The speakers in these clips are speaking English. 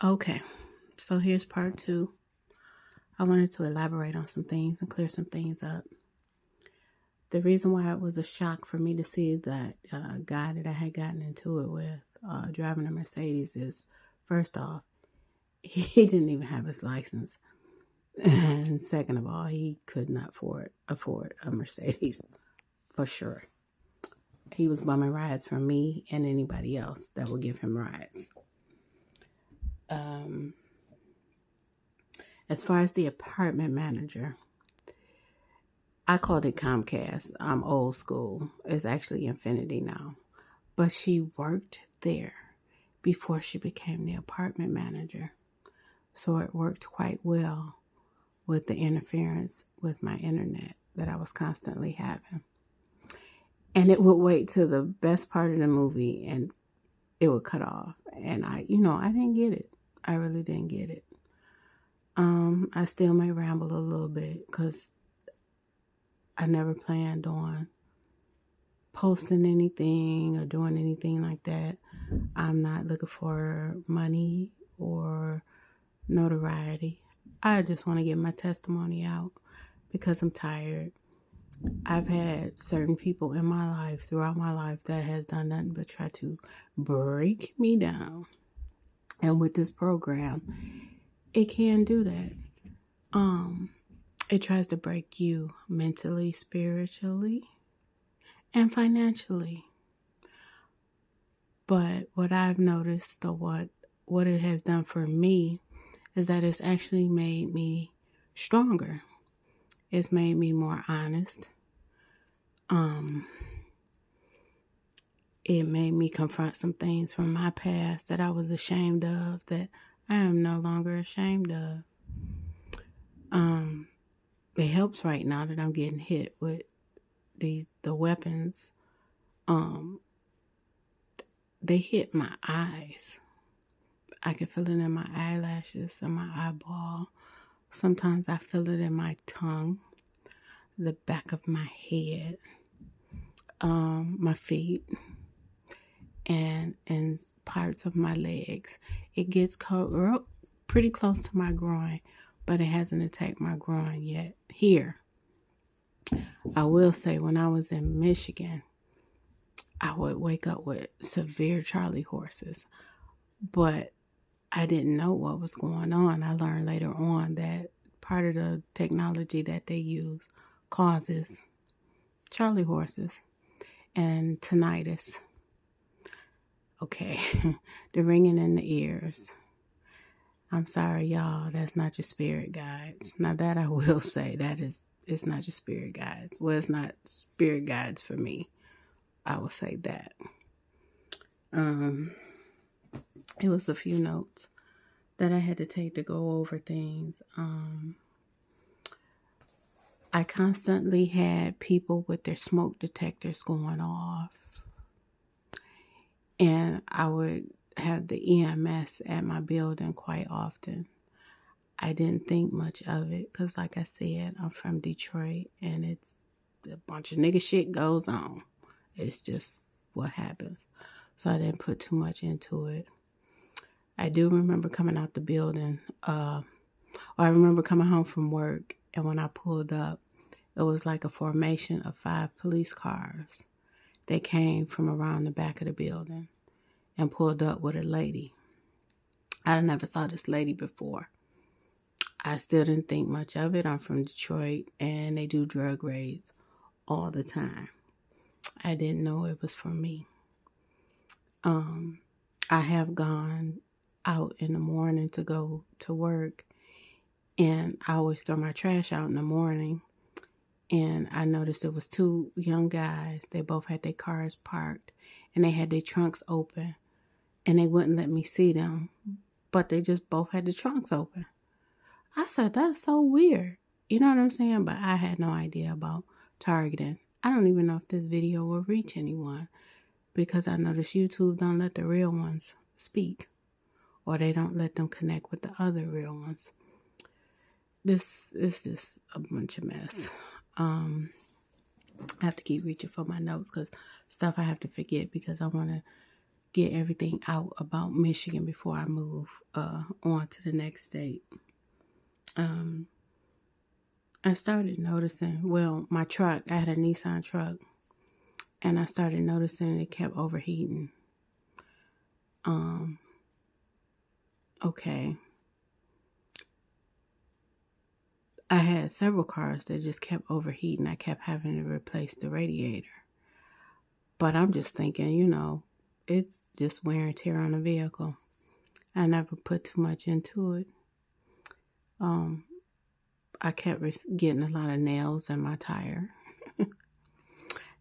Okay, so here's part two. I wanted to elaborate on some things and clear some things up. The reason why it was a shock for me to see that guy that I had gotten into it with driving a Mercedes is, first off, he didn't even have his license. And second of all, he could not afford a Mercedes for sure. He was bumming rides from me and anybody else that would give him rides. As far as the apartment manager, I called it Comcast. I'm old school. It's actually Infinity now. But she worked there before she became the apartment manager. So it worked quite well with the interference with my internet that I was constantly having. And it would wait till the best part of the movie and it would cut off. And I didn't get it. I really didn't get it. I still may ramble a little bit because I never planned on posting anything or doing anything like that. I'm not looking for money or notoriety. I just want to get my testimony out because I'm tired. I've had certain people in my life, throughout my life, that has done nothing but try to break me down. And with this program, it can do that. It tries to break you mentally, spiritually, and financially. But what I've noticed, or what it has done for me, is that it's actually made me stronger. It's made me more honest. It made me confront some things from my past that I was ashamed of, that I am no longer ashamed of. It helps right now that I'm getting hit with the weapons. They hit my eyes. I can feel it in my eyelashes and my eyeball. Sometimes I feel it in my tongue, the back of my head, my feet, and parts of my legs. It gets pretty close to my groin, but it hasn't attacked my groin yet. Here, I will say, when I was in Michigan, I would wake up with severe Charlie horses, but I didn't know what was going on. I learned later on that part of the technology that they use causes Charlie horses and tinnitus. Okay, the ringing in the ears. I'm sorry, y'all, that's not your spirit guides. Now that I will say, it's not your spirit guides. Well, it's not spirit guides for me. I will say that. It was a few notes that I had to take to go over things. I constantly had people with their smoke detectors going off. And I would have the EMS at my building quite often. I didn't think much of it because, like I said, I'm from Detroit and it's a bunch of nigga shit goes on. It's just what happens. So I didn't put too much into it. I do remember coming out the building, or I remember coming home from work, and when I pulled up, it was like a formation of 5 police cars. They came from around the back of the building and pulled up with a lady. I never saw this lady before. I still didn't think much of it. I'm from Detroit, and they do drug raids all the time. I didn't know it was for me. I have gone out in the morning to go to work, and I always throw my trash out in the morning. And I noticed it was 2 young guys. They both had their cars parked, and they had their trunks open, and they wouldn't let me see them, but they just both had the trunks open. I said, that's so weird. You know what I'm saying? But I had no idea about targeting. I don't even know if this video will reach anyone, because I noticed YouTube don't let the real ones speak, or they don't let them connect with the other real ones. This is just a bunch of mess. I have to keep reaching for my notes because stuff I have to forget because I want to get everything out about Michigan before I move on to the next state. I started noticing, well, my truck, I had a Nissan truck, and I started noticing it kept overheating. Okay. I had several cars that just kept overheating. I kept having to replace the radiator. But I'm just thinking, it's just wear and tear on the vehicle. I never put too much into it. I kept getting a lot of nails in my tire.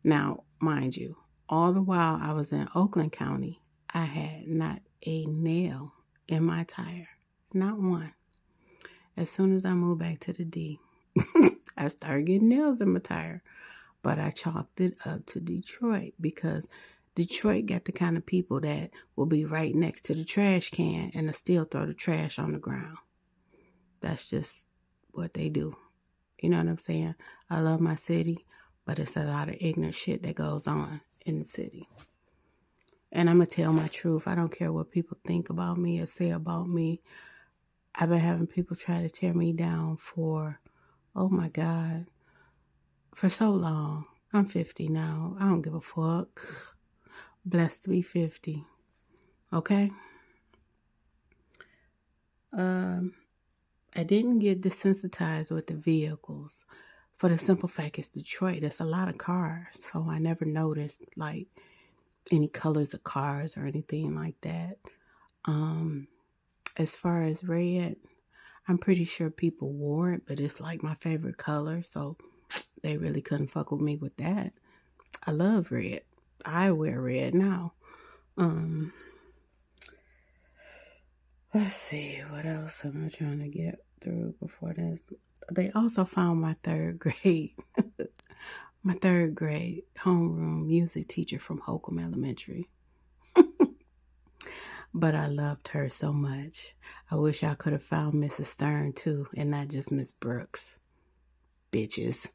Now, mind you, all the while I was in Oakland County, I had not a nail in my tire. Not one. As soon as I moved back to the D, I started getting nails in my tire. But I chalked it up to Detroit because Detroit got the kind of people that will be right next to the trash can and still throw the trash on the ground. That's just what they do. You know what I'm saying? I love my city, but it's a lot of ignorant shit that goes on in the city. And I'm going to tell my truth. I don't care what people think about me or say about me. I've been having people try to tear me down for, oh my God, for so long. I'm 50 now. I don't give a fuck. Blessed to be 50. Okay? I didn't get desensitized with the vehicles for the simple fact it's Detroit. There's a lot of cars. So I never noticed like any colors of cars or anything like that. As far as red, I'm pretty sure people wore it, but it's like my favorite color. So they really couldn't fuck with me with that. I love red. I wear red now. Let's see, what else am I trying to get through before this? They also found my third grade homeroom music teacher from Holcomb Elementary. But I loved her so much. I wish I could have found Mrs. Stern too, and not just Miss Brooks. Bitches.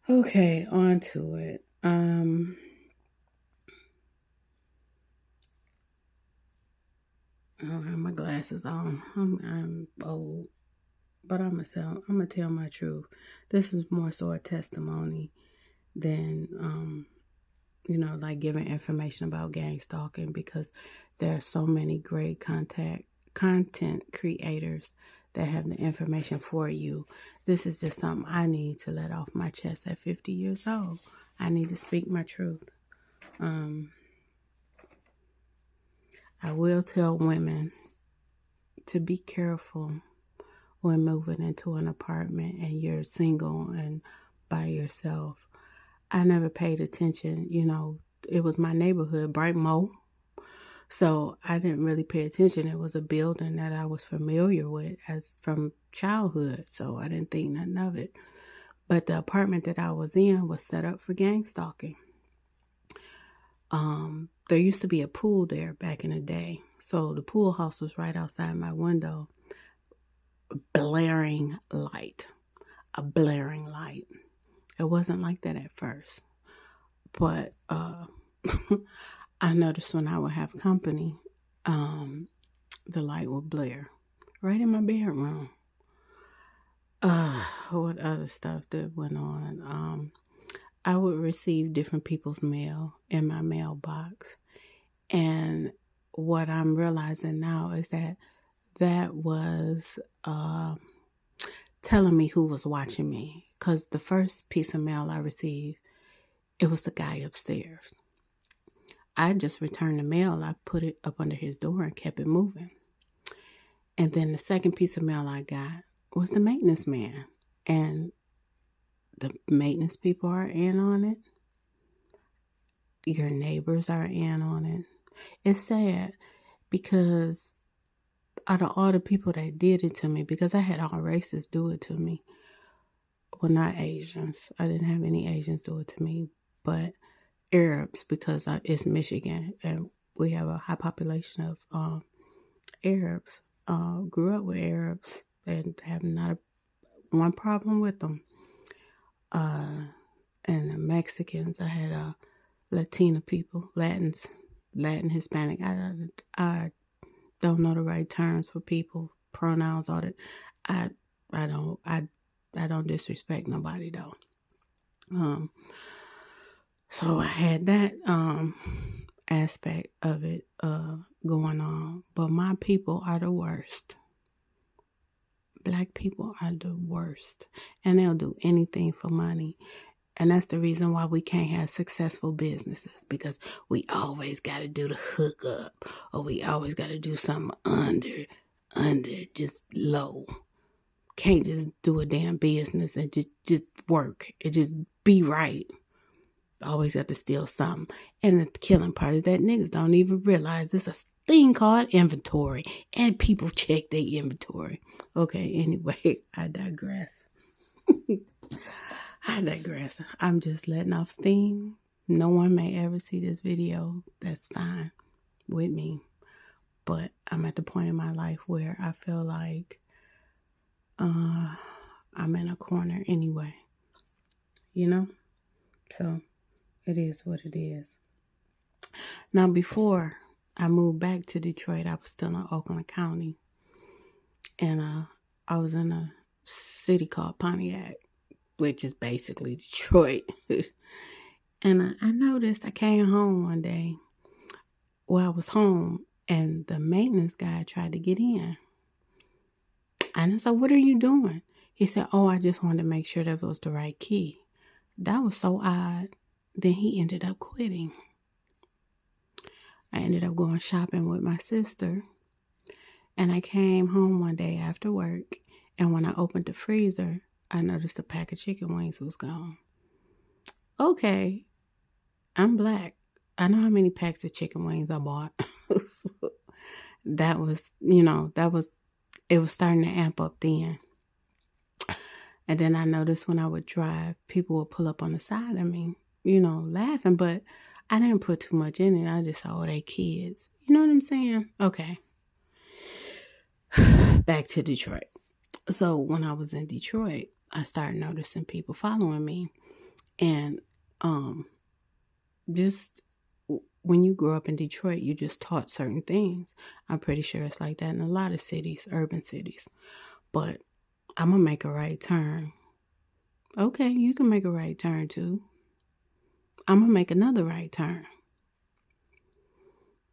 Okay, on to it. I don't have my glasses on. I'm old, but I'm gonna tell my truth. This is more so a testimony than like giving information about gang stalking, because there are so many great content creators that have the information for you. This is just something I need to let off my chest at 50 years old. I need to speak my truth. I will tell women to be careful when moving into an apartment and you're single and by yourself. I never paid attention. It was my neighborhood, Brightmoor. So I didn't really pay attention. It was a building that I was familiar with as from childhood. So I didn't think nothing of it. But the apartment that I was in was set up for gang stalking. There used to be a pool there back in the day. So the pool house was right outside my window. A blaring light. It wasn't like that at first. But I noticed when I would have company, the light would blare right in my bedroom. What other stuff that went on? I would receive different people's mail in my mailbox. And what I'm realizing now is that was telling me who was watching me. Because the first piece of mail I received, it was the guy upstairs. I just returned the mail. I put it up under his door and kept it moving. And then the second piece of mail I got was the maintenance man. And the maintenance people are in on it. Your neighbors are in on it. It's sad because out of all the people that did it to me, because I had all races do it to me. Well, not Asians. I didn't have any Asians do it to me, but Arabs, because it's Michigan and we have a high population of Arabs. Grew up with Arabs and have not one problem with them. And the Mexicans, I had Latino people, Latins, Latin, Hispanic. I don't know the right terms for people, pronouns, all that. I don't disrespect nobody though. So I had that aspect of it going on. But my people are the worst. Black people are the worst. And they'll do anything for money. And that's the reason why we can't have successful businesses, because we always got to do the hookup, or we always got to do something under, just low. Can't just do a damn business and just work. It just be right. Always got to steal something. And the killing part is that niggas don't even realize there's a thing called inventory, and people check their inventory. Okay, anyway, I digress. I'm just letting off steam. No one may ever see this video. That's fine with me. But I'm at the point in my life where I feel like I'm in a corner anyway. You know? So it is what it is. Now, before I moved back to Detroit, I was still in Oakland County. And I was in a city called Pontiac, which is basically Detroit. And I noticed I came home one day. Well, I was home, and the maintenance guy tried to get in. And I said, "What are you doing?" He said, "Oh, I just wanted to make sure that was the right key." That was so odd. Then he ended up quitting. I ended up going shopping with my sister. And I came home one day after work. And when I opened the freezer, I noticed a pack of chicken wings was gone. Okay, I'm black. I know how many packs of chicken wings I bought. It was starting to amp up then. And then I noticed when I would drive, people would pull up on the side of me, laughing. But I didn't put too much in it. I just saw, they kids. You know what I'm saying? Okay. Back to Detroit. So when I was in Detroit, I started noticing people following me. And just when you grow up in Detroit, you just taught certain things. I'm pretty sure it's like that in a lot of cities, urban cities. But I'm going to make a right turn. Okay, you can make a right turn too. I'm going to make another right turn.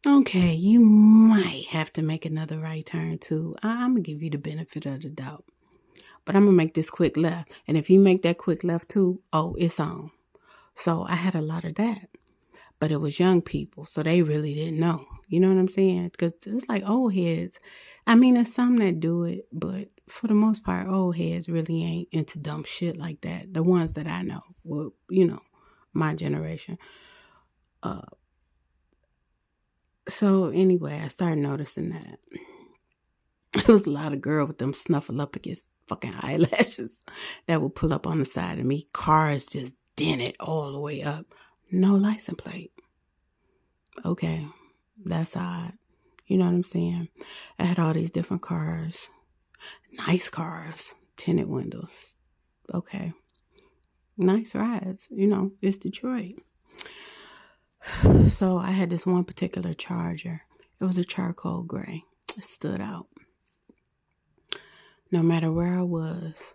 Okay, you might have to make another right turn too. I'm going to give you the benefit of the doubt. But I'm going to make this quick left. And if you make that quick left too, it's on. So I had a lot of that. But it was young people, so they really didn't know. You know what I'm saying? Because it's like old heads. I mean, there's some that do it, but for the most part, old heads really ain't into dumb shit like that. The ones that I know, well, my generation. So anyway, I started noticing that. There was a lot of girls with them snuffleupagus fucking eyelashes that would pull up on the side of me. Cars just dented all the way up. No license plate. Okay, that's odd. You know what I'm saying? I had all these different cars. Nice cars. Tinted windows. Okay. Nice rides. It's Detroit. So I had this one particular Charger. It was a charcoal gray. It stood out. No matter where I was,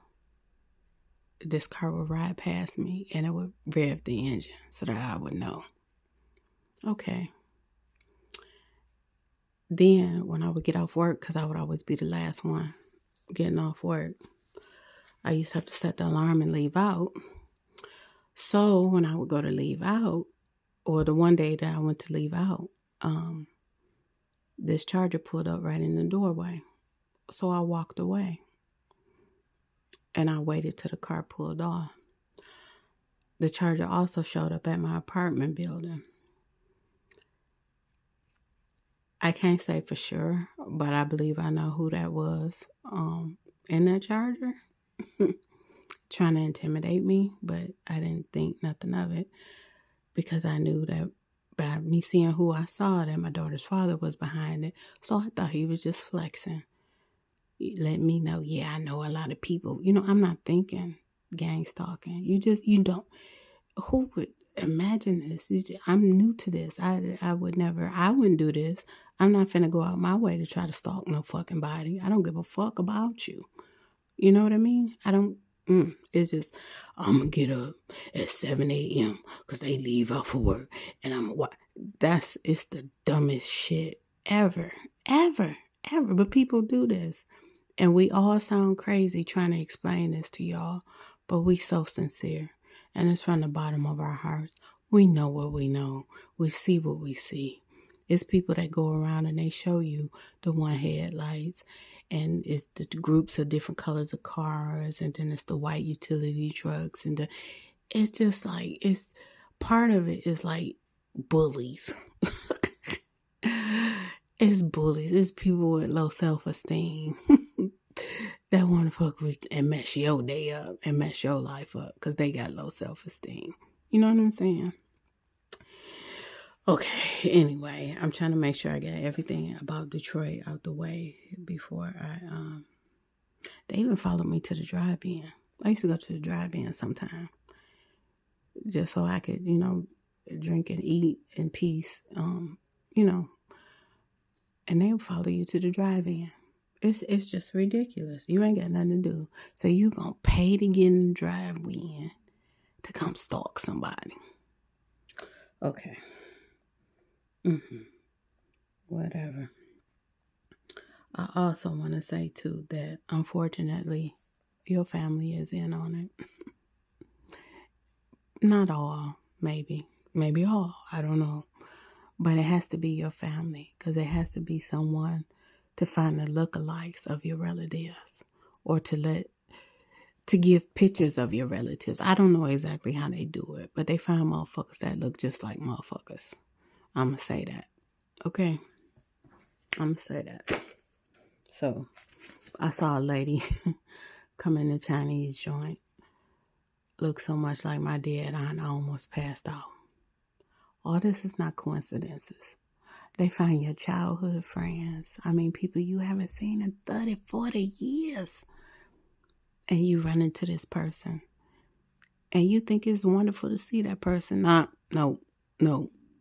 this car would ride past me and it would rev the engine so that I would know. Okay. Then when I would get off work, because I would always be the last one getting off work, I used to have to set the alarm and leave out. So when I would go to leave out, or the one day that I went to leave out, this Charger pulled up right in the doorway. So I walked away. And I waited till the car pulled off. The Charger also showed up at my apartment building. I can't say for sure, but I believe I know who that was in that Charger. Trying to intimidate me, but I didn't think nothing of it because I knew that by me seeing who I saw, that my daughter's father was behind it. So I thought he was just flexing. Let me know, yeah, I know a lot of people. I'm not thinking gang stalking. You don't. Who would? imagine this. I'm new to this. I wouldn't do this. I'm not finna go out my way to try to stalk no fucking body. I don't give a fuck about you. You know what I mean? I don't, it's just, I'm gonna get up at 7 a.m. because they leave out for work. And it's the dumbest shit ever, ever, ever. But people do this. And we all sound crazy trying to explain this to y'all. But we so sincere. And it's from the bottom of our hearts. We know what we know. We see what we see. It's people that go around and they show you the one headlights. And it's the groups of different colors of cars. And then it's the white utility trucks. And it's just like, it's part of it is like bullies. It's bullies. It's people with low self-esteem that want to fuck with and mess your day up and mess your life up because they got low self-esteem. You know what I'm saying? Okay, anyway, I'm trying to make sure I get everything about Detroit out the way before they even followed me to the drive-in. I used to go to the drive-in sometime just so I could, drink and eat in peace, and they would follow you to the drive-in. It's just ridiculous. You ain't got nothing to do. So you gonna pay to get in the drive-in to come stalk somebody. Okay. Whatever. I also want to say, too, that unfortunately, your family is in on it. Not all, maybe. Maybe all. I don't know. But it has to be your family because it has to be someone to find the lookalikes of your relatives or to give pictures of your relatives. I don't know exactly how they do it, but they find motherfuckers that look just like motherfuckers. I'm going to say that. Okay? I'm going to say that. So, I saw a lady come in the Chinese joint. Looked so much like my dad, I almost passed out. All this is not coincidences. They find your childhood friends. I mean, people you haven't seen in 30, 40 years. And you run into this person. And you think it's wonderful to see that person. No.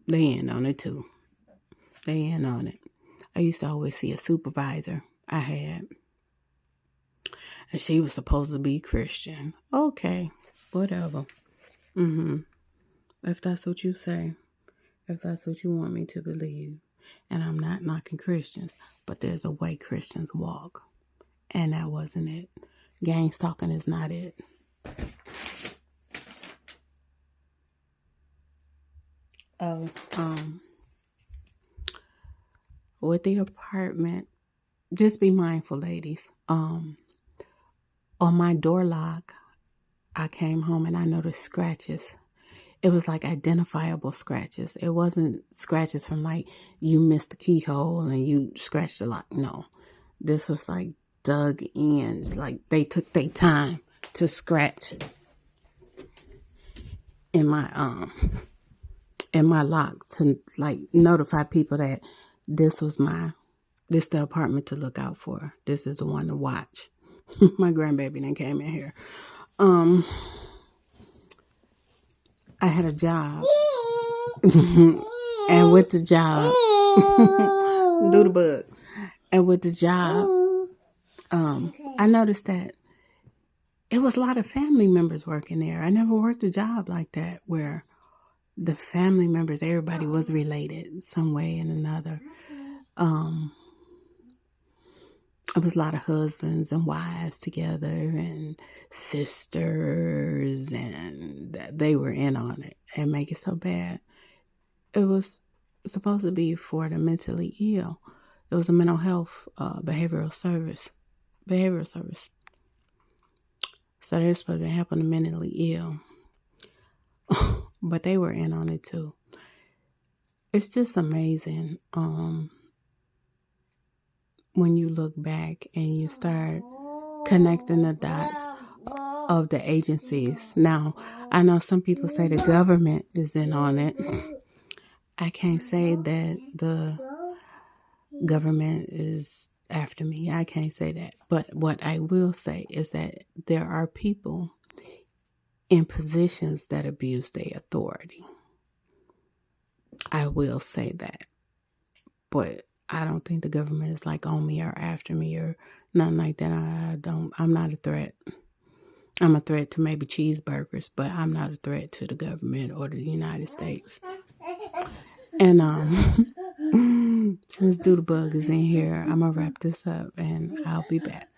They in on it too. They in on it. I used to always see a supervisor I had. And she was supposed to be Christian. Okay, whatever. If that's what you say. If that's what you want me to believe. And I'm not knocking Christians. But there's a way Christians walk. And that wasn't it. Gang stalking is not it. With the apartment, just be mindful, ladies. On my door lock, I came home and I noticed scratches. It was like identifiable scratches. It wasn't scratches from like you missed the keyhole and you scratched the lock. No, this was like dug in. Like they took their time to scratch in my lock to like notify people that this the apartment to look out for. This is the one to watch. My grandbaby then came in here. I had a job. And with the job, do the bug. And with the job, I noticed that it was a lot of family members working there. I never worked a job like that where the family members, everybody was related some way and another. It was a lot of husbands and wives together and sisters, and they were in on it and make it so bad. It was supposed to be for the mentally ill. It was a mental health behavioral service. So they're supposed to help the mentally ill. But they were in on it too. It's just amazing when you look back and you start connecting the dots of the agencies. Now, I know some people say the government is in on it. I can't say that the government is after me. I can't say that. But what I will say is that there are people in positions that abuse their authority. I will say that. But I don't think the government is like on me or after me or nothing like that. I'm not a threat. I'm a threat to maybe cheeseburgers, but I'm not a threat to the government or the United States. And since Doodlebug is in here, I'm gonna wrap this up and I'll be back.